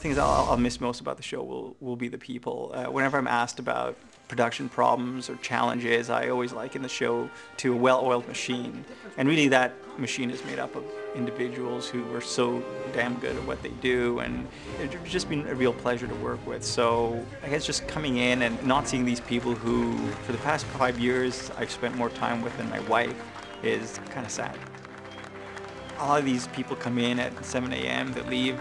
things I'll miss most about the show will be the people. Whenever I'm asked about production problems or challenges, I always liken the show to a well-oiled machine. And really that machine is made up of individuals who are so damn good at what they do, and it's just been a real pleasure to work with. So I guess just coming in and not seeing these people who, for the past 5 years, I've spent more time with than my wife is kind of sad. A lot of these people come in at 7 a.m., they leave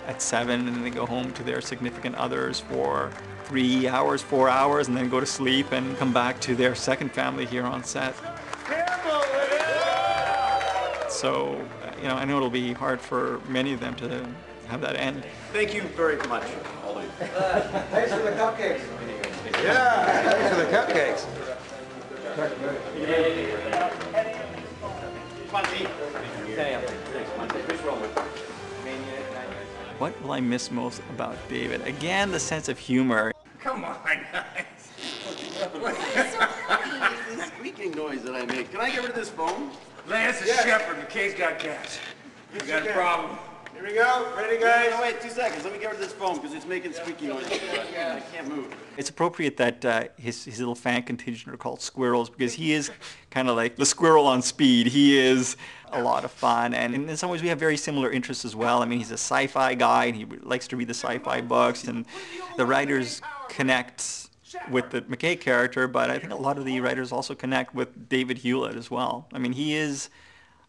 at 7, and then they go home to their significant others for 3 hours, 4 hours, and then go to sleep and come back to their second family here on set. So, I know it'll be hard for many of them to have that end. Thank you very much. Thanks for the cupcakes. Yeah, thanks for the cupcakes. What will I miss most about David? Again, the sense of humor. Come on, guys. This squeaking noise that I make. Can I get rid of this phone? Lance is Shepherd. McKay's got gas. We got a problem. Here we go. Ready, guys? No, wait, 2 seconds. Let me get rid of this phone because it's making squeaky noise. I can't move. It's appropriate that his little fan contingent are called squirrels, because he is kind of like the squirrel on speed. He is a lot of fun, and in some ways we have very similar interests as well. I mean, he's a sci-fi guy, and he likes to read the sci-fi books, and the writers connect with the McKay character, but I think a lot of the writers also connect with David Hewlett as well. I mean, he is,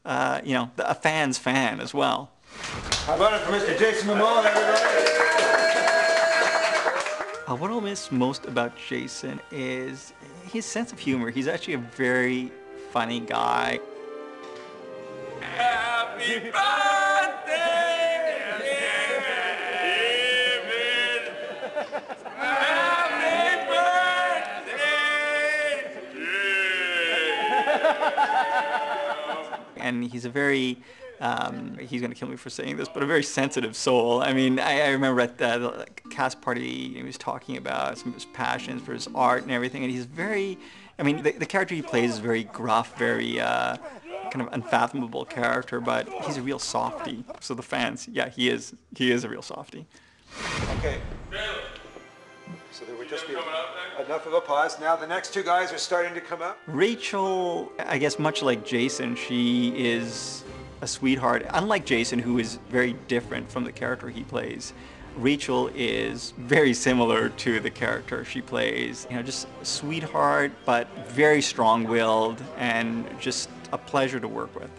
a fan's fan as well. How about it for Mr. Jason Momoa, everybody? What I'll miss most about Jason is his sense of humor. He's actually a very funny guy. Happy birthday, David! Happy birthday! And he's a very, he's going to kill me for saying this, but a very sensitive soul. I mean, I remember at the cast party, he was talking about some of his passions for his art and everything, and he's very, I mean, the character he plays is very gruff, very kind of unfathomable character, but he's a real softie. So the fans, yeah, he is a real softie. Okay. So there would just be enough of a pause. Now the next two guys are starting to come up. Rachel, I guess much like Jason, she is a sweetheart. Unlike Jason, who is very different from the character he plays, Rachel is very similar to the character she plays. Just a sweetheart, but very strong-willed and just a pleasure to work with.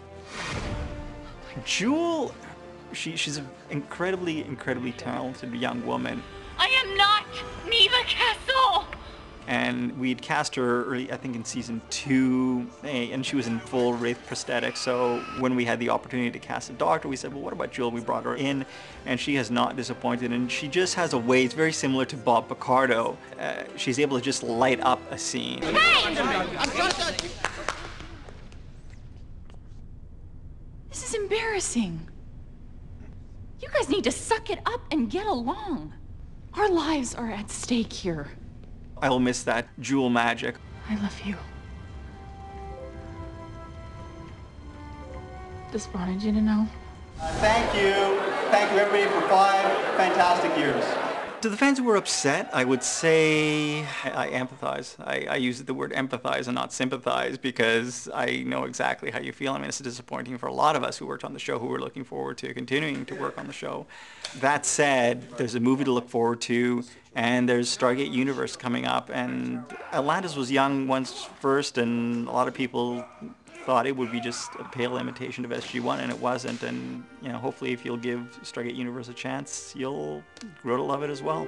Jewel, she's an incredibly, incredibly talented young woman. I am not Neva Castle! And we'd cast her early, I think in season 2, and she was in full Wraith prosthetics. So when we had the opportunity to cast a doctor, we said, well, what about Jewel? We brought her in, and she has not disappointed. And she just has a way, it's very similar to Bob Picardo. She's able to just light up a scene. Hey! This is embarrassing. You guys need to suck it up and get along. Our lives are at stake here. I will miss that Jewel magic. I love you. Just wanted you to know. Thank you. Thank you, everybody, for 5 fantastic years. To the fans who were upset, I would say I empathize. I use the word empathize and not sympathize, because I know exactly how you feel. I mean, it's disappointing for a lot of us who worked on the show, who were looking forward to continuing to work on the show. That said, there's a movie to look forward to, and there's Stargate Universe coming up, and Atlantis was young once first, and a lot of people thought it would be just a pale imitation of SG-1, and it wasn't. And hopefully if you'll give Stargate Universe a chance, you'll grow to love it as well.